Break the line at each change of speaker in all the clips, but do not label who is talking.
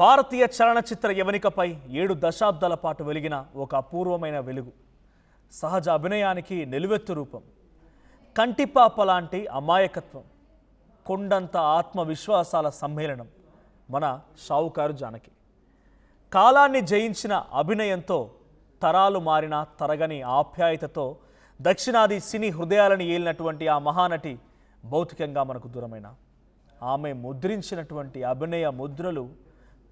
భారతీయ చలనచిత్ర యవనికపై 7 దశాబ్దాల పాటు వెలిగిన ఒక అపూర్వమైన వెలుగు. సహజ అభినయానికి నిలువెత్తు రూపం, కంటిపాప లాంటి అమాయకత్వం, కొండంత ఆత్మవిశ్వాసాల సమ్మేళనం మన షావుకారు జానకి. కాలాన్ని జయించిన అభినయంతో, తరాలు మారిన తరగని ఆప్యాయతతో దక్షిణాది సినీ హృదయాలను ఏలినటువంటి ఆ మహానటి భౌతికంగా మనకు దూరమైన ఆమె ముద్రించినటువంటి అభినయ ముద్రలు,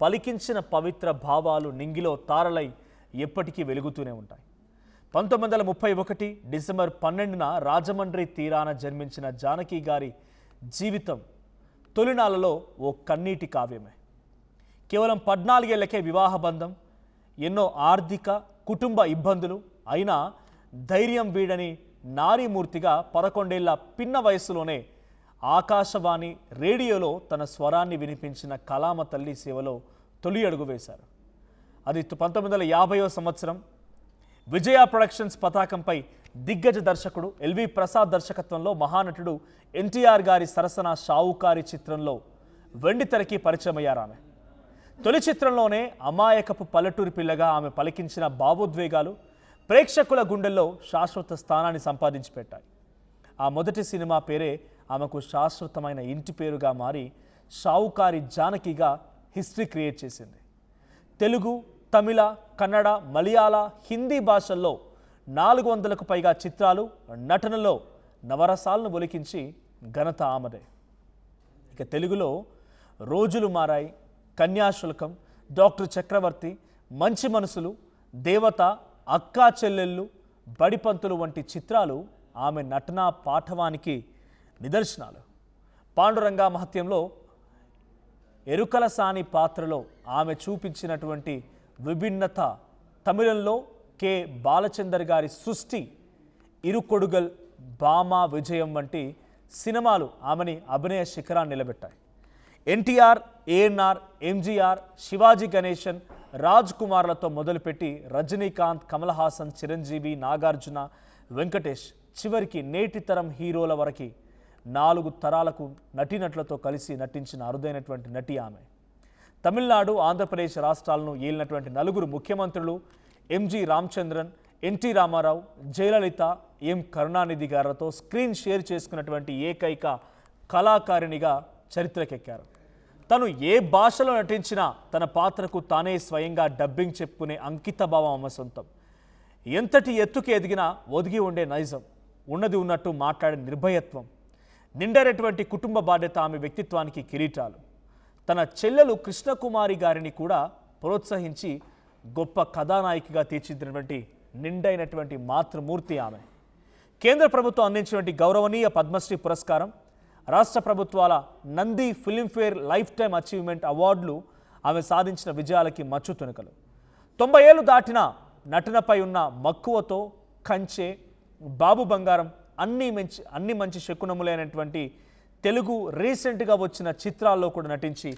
పలికించిన పవిత్ర భావాలు నింగిలో తారలై ఎప్పటికీ వెలుగుతూనే ఉంటాయి. 1931 డిసెంబర్ 12న రాజమండ్రి తీరాన జన్మించిన జానకి గారి జీవితం తొలినాళ్లలో ఓ కన్నీటి కావ్యమే. కేవలం 14 ఏళ్లకే వివాహ బంధం, ఎన్నో ఆర్థిక కుటుంబ ఇబ్బందులు అయినా ధైర్యం వీడని నారీమూర్తిగా 11 ఏళ్ల పిన్న వయసులోనే ఆకాశవాణి రేడియోలో తన స్వరాన్ని వినిపించిన కళామ తల్లి సేవలో తొలి అడుగు వేశారు. అది 1950వ సంవత్సరం విజయ ప్రొడక్షన్స్ పతాకంపై దిగ్గజ దర్శకుడు ఎల్వి ప్రసాద్ దర్శకత్వంలో మహానటుడు ఎన్టీఆర్ గారి సరసన షావుకారి చిత్రంలో వెండితెరకి పరిచయమయ్యారు. ఆమె తొలి చిత్రంలోనే అమాయకపు పల్లెటూరి పిల్లగా ఆమె పలికించిన భావోద్వేగాలు ప్రేక్షకుల గుండెల్లో శాశ్వత స్థానాన్ని సంపాదించి పెట్టాయి. ఆ మొదటి సినిమా పేరే ఆమెకు శాశ్వతమైన ఇంటి పేరుగా మారి షావుకారి జానకిగా హిస్టరీ క్రియేట్ చేసింది. తెలుగు, తమిళ, కన్నడ, మలయాళ, హిందీ భాషల్లో 400కు పైగా చిత్రాలు, నటనలో నవరసాలను ఒలికించి ఘనత ఆమెదే. ఇక తెలుగులో రోజులు మారాయి, కన్యాశుల్కం, డాక్టర్ చక్రవర్తి, మంచి మనసులు, దేవత, అక్కా చెల్లెళ్ళు, బడిపంతులు వంటి చిత్రాలు ఆమె నటనా పాఠవానికి నిదర్శనాలు. పాండురంగ మహత్యంలో ఎరుకల సాని పాత్రలో ఆమె చూపించినటువంటి విభిన్నత, తమిళంలో కె బాలచందర్ గారి సృష్టి, ఇరుకొడుగల్, బామా విజయం వంటి సినిమాలు ఆమెని అభినయ శిఖరాన్ని నిలబెట్టాయి. ఎన్టీఆర్, ఏఎన్ఆర్, ఎంజీఆర్, శివాజీ గణేశన్, రాజ్ కుమార్లతో మొదలుపెట్టి రజనీకాంత్, కమల్ హాసన్, చిరంజీవి, నాగార్జున, వెంకటేష్, చివరికి నేటి తరం హీరోల వరకు 4 తరాలకు నటీనటులతో కలిసి నటించిన అరుదైనటువంటి నటి ఆమె. తమిళనాడు, ఆంధ్రప్రదేశ్ రాష్ట్రాలను ఏలినటువంటి 4 ముఖ్యమంత్రులు ఎంజి రామచంద్రన్, ఎన్టీ రామారావు, జయలలిత, ఎం కరుణానిధి గారితో స్క్రీన్ షేర్ చేసుకున్నటువంటి ఏకైక కళాకారిణిగా చరిత్రకెక్కారు. తను ఏ భాషలో నటించినా తన పాత్రకు తానే స్వయంగా డబ్బింగ్ చెప్పుకునే అంకిత భావం ఆమె సొంతం. ఎంతటి ఎత్తుకి ఎదిగినా ఒదిగి ఉండే నైజం, ఉన్నది ఉన్నట్టు మాట్లాడే నిర్భయత్వం, నిండైనటువంటి కుటుంబ బాధ్యత ఆమె వ్యక్తిత్వానికి కిరీటాలు. తన చెల్లెలు కృష్ణకుమారి గారిని కూడా ప్రోత్సహించి గొప్ప కథానాయికగా తీర్చిదిద్దినటువంటి నిండైనటువంటి మాతృమూర్తి ఆమె. కేంద్ర ప్రభుత్వం అందించినటువంటి గౌరవనీయ పద్మశ్రీ పురస్కారం, రాష్ట్ర ప్రభుత్వాల Nandi Filmfare life time achievement అవార్డులు ఆమె సాధించిన విజయాలకి మచ్చు తునకలు. 90 ఏళ్లు దాటిన నటనపై ఉన్న మక్కువతో కంచె, బాబు బంగారం అన్ని మంచి శకునములైనటువంటి తెలుగు రీసెంట్గా వచ్చిన చిత్రాల్లో కూడా నటించి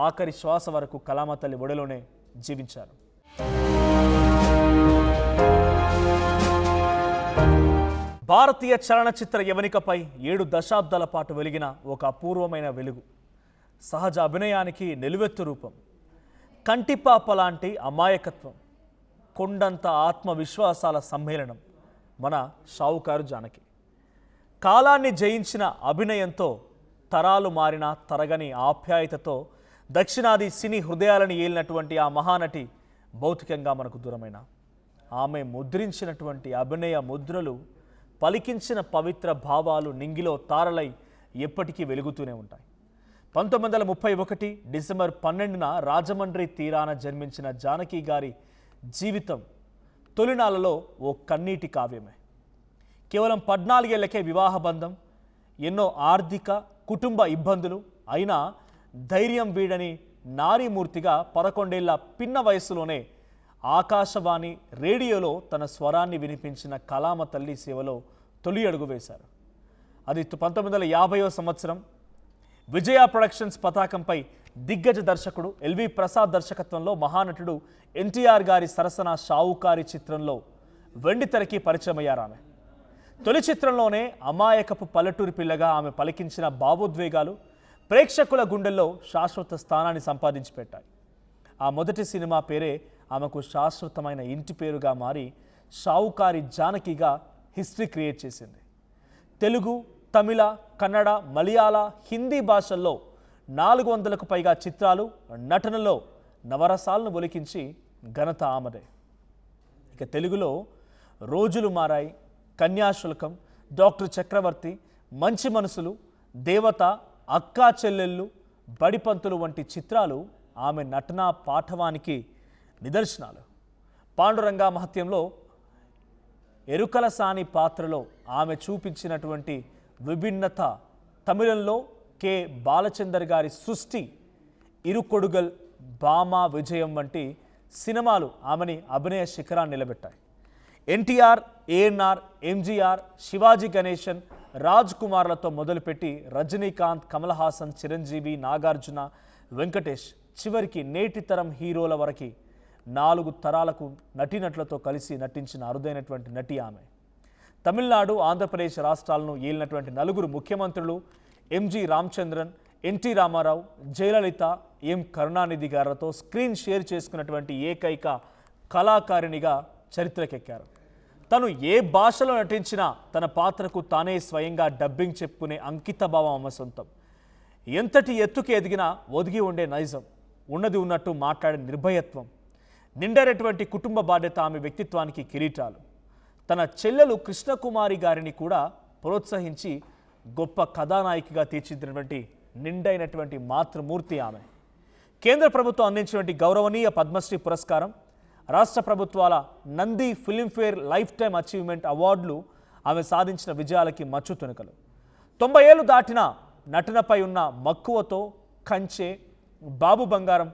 ఆఖరి శ్వాస వరకు కళామ తల్లి ఒడిలోనే జీవించారు. భారతీయ చలనచిత్ర యవనికపై 7 దశాబ్దాల పాటు వెలిగిన ఒక అపూర్వమైన వెలుగు, సహజ అభినయానికి నిలువెత్తు రూపం, కంటిపాప లాంటి అమాయకత్వం, కొండంత ఆత్మవిశ్వాసాల సమ్మేళనం మన షావుకారు జానకి. కాలాన్ని జయించిన అభినయంతో, తరాలు మారిన తరగని ఆప్యాయతతో దక్షిణాది సినీ హృదయాలను ఏలినటువంటి ఆ మహానటి భౌతికంగా మనకు దూరమైన ఆమె ముద్రించినటువంటి అభినయ ముద్రలు, పలికించిన పవిత్ర భావాలు నింగిలో తారలై ఎప్పటికీ వెలుగుతూనే ఉంటాయి. 1931 డిసెంబర్ 12న రాజమండ్రి తీరాన జన్మించిన జానకి గారి జీవితం తొలినాళ్లలో ఓ కన్నీటి కావ్యమే. కేవలం 14 ఏళ్లకే వివాహ బంధం, ఎన్నో ఆర్థిక కుటుంబ ఇబ్బందులు అయినా ధైర్యం వీడని నారీమూర్తిగా 11 ఏళ్ల పిన్న వయసులోనే ఆకాశవాణి రేడియోలో తన స్వరాన్ని వినిపించిన కళామ తల్లి సేవలో తొలి అడుగు వేశారు. అది 1950వ సంవత్సరం విజయ ప్రొడక్షన్స్ పతాకంపై దిగ్గజ దర్శకుడు ఎల్వి ప్రసాద్ దర్శకత్వంలో మహానటుడు ఎన్టీఆర్ గారి సరసన షావుకారి చిత్రంలో వెండితెరకి పరిచయమయ్యారు. ఆమె తొలి చిత్రంలోనే అమాయకపు పల్లెటూరి పిల్లగా ఆమె పలికించిన భావోద్వేగాలు ప్రేక్షకుల గుండెల్లో శాశ్వత స్థానాన్ని సంపాదించి పెట్టాయి. ఆ మొదటి సినిమా పేరే ఆమెకు శాశ్వతమైన ఇంటి పేరుగా మారి షావుకారి జానకిగా హిస్టరీ క్రియేట్ చేసింది. తెలుగు, తమిళ, కన్నడ, మలయాళ, హిందీ భాషల్లో 400కు పైగా చిత్రాలు, నటనలో నవరసాలను ఒలికించి ఘనత ఆమెదే. ఇక తెలుగులో రోజులు మారాయి, కన్యాశుల్కం, డాక్టర్ చక్రవర్తి, మంచి మనసులు, దేవత, అక్కా చెల్లెళ్ళు, బడిపంతులు వంటి చిత్రాలు ఆమె నటనా పాఠవానికి నిదర్శనాలు. పాండురంగ మహత్యంలో ఎరుకల సాని పాత్రలో ఆమె చూపించినటువంటి విభిన్నత, తమిళంలో కె బాలచందర్ గారి సృష్టి, ఇరుకొడుగల్, బామ విజయం వంటి సినిమాలు ఆమెని అభినయ శిఖరాన్ని నిలబెట్టాయి. ఎన్టీఆర్, ఏఎన్ఆర్, ఎంజీఆర్, శివాజీ గణేశన్, రాజ్ కుమార్లతో మొదలుపెట్టి రజనీకాంత్, కమల్ హాసన్, చిరంజీవి, నాగార్జున, వెంకటేష్, చివరికి నేటి తరం హీరోల వరకు 4 తరాలకు నటీనటులతో కలిసి నటించిన అరుదైనటువంటి నటి ఆమె. తమిళనాడు, ఆంధ్రప్రదేశ్ రాష్ట్రాలను ఏలినటువంటి 4 ముఖ్యమంత్రులు, ఎంజి రామచంద్రన్, ఎన్టీ రామారావు, జయలలిత, ఎం కరుణానిధి గారితో స్క్రీన్ షేర్ చేసుకున్నటువంటి ఏకైక కళాకారిణిగా చరిత్రకెక్కారు. తను ఏ భాషలో నటించినా తన పాత్రకు తానే స్వయంగా డబ్బింగ్ చెప్పుకునే అంకిత భావం ఆమె సొంతం. ఎంతటి ఎత్తుకి ఎదిగినా ఒదిగి ఉండే నైజం, ఉన్నది ఉన్నట్టు మాట్లాడే నిర్భయత్వం, నిండైనటువంటి కుటుంబ బాధ్యత ఆమె వ్యక్తిత్వానికి కిరీటాలు. తన చెల్లెలు కృష్ణకుమారి గారిని కూడా ప్రోత్సహించి గొప్ప కథానాయికగా తీర్చిదిద్దినటువంటి నిండైనటువంటి మాతృమూర్తి ఆమె. కేంద్ర ప్రభుత్వం అందించినటువంటి గౌరవనీయ పద్మశ్రీ పురస్కారం, రాష్ట్ర ప్రభుత్వాల Nandi Filmfare life time achievement అవార్డులు ఆమె సాధించిన విజయాలకి మచ్చు తునకలు. 90 ఏళ్లు దాటిన నటనపై ఉన్న మక్కువతో కంచె, బాబు బంగారం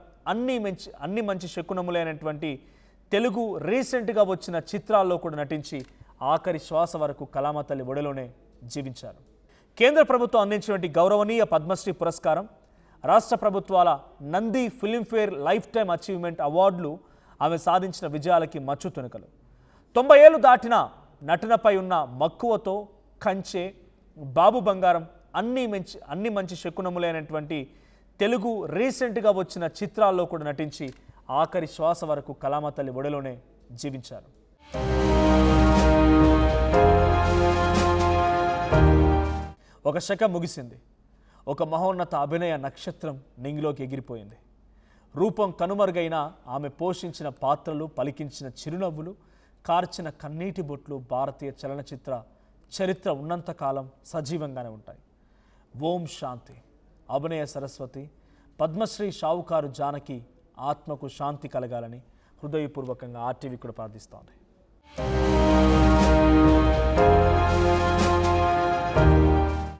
అన్ని మంచి శకునములైనటువంటి తెలుగు రీసెంట్గా వచ్చిన చిత్రాల్లో కూడా నటించి ఆఖరి శ్వాస వరకు కళామతల్లి ఒడిలోనే జీవించారు. కేంద్ర ప్రభుత్వం అందించినటువంటి గౌరవనీయ పద్మశ్రీ పురస్కారం, రాష్ట్ర ప్రభుత్వాల Nandi Filmfare life time achievement అవార్డులు ఆమె సాధించిన విజయాలకి మచ్చు తునకలు. 90 ఏళ్లు దాటిన నటనపై ఉన్న మక్కువతో కంచె, బాబు బంగారం అన్ని మంచి శకునములైనటువంటి తెలుగు రీసెంట్గా వచ్చిన చిత్రాల్లో కూడా నటించి ఆఖరి శ్వాస వరకు కళామతల్లి ఒడిలోనే జీవించారు. ఒక శకం ముగిసింది. ఒక మహోన్నత అభినయ నక్షత్రం నింగిలోకి ఎగిరిపోయింది. రూపం కనుమరుగైన ఆమె పోషించిన పాత్రలు, పలికించిన చిరునవ్వులు, కార్చిన కన్నీటి బొట్లు భారతీయ చలనచిత్ర చరిత్ర ఉన్నంతకాలం సజీవంగానే ఉంటాయి. ఓం శాంతి. అభినయ సరస్వతి పద్మశ్రీ షావుకారు జానకి ఆత్మకు శాంతి కలగాలని హృదయపూర్వకంగా ఆర్టీవీ కూడా ప్రార్థిస్తోంది.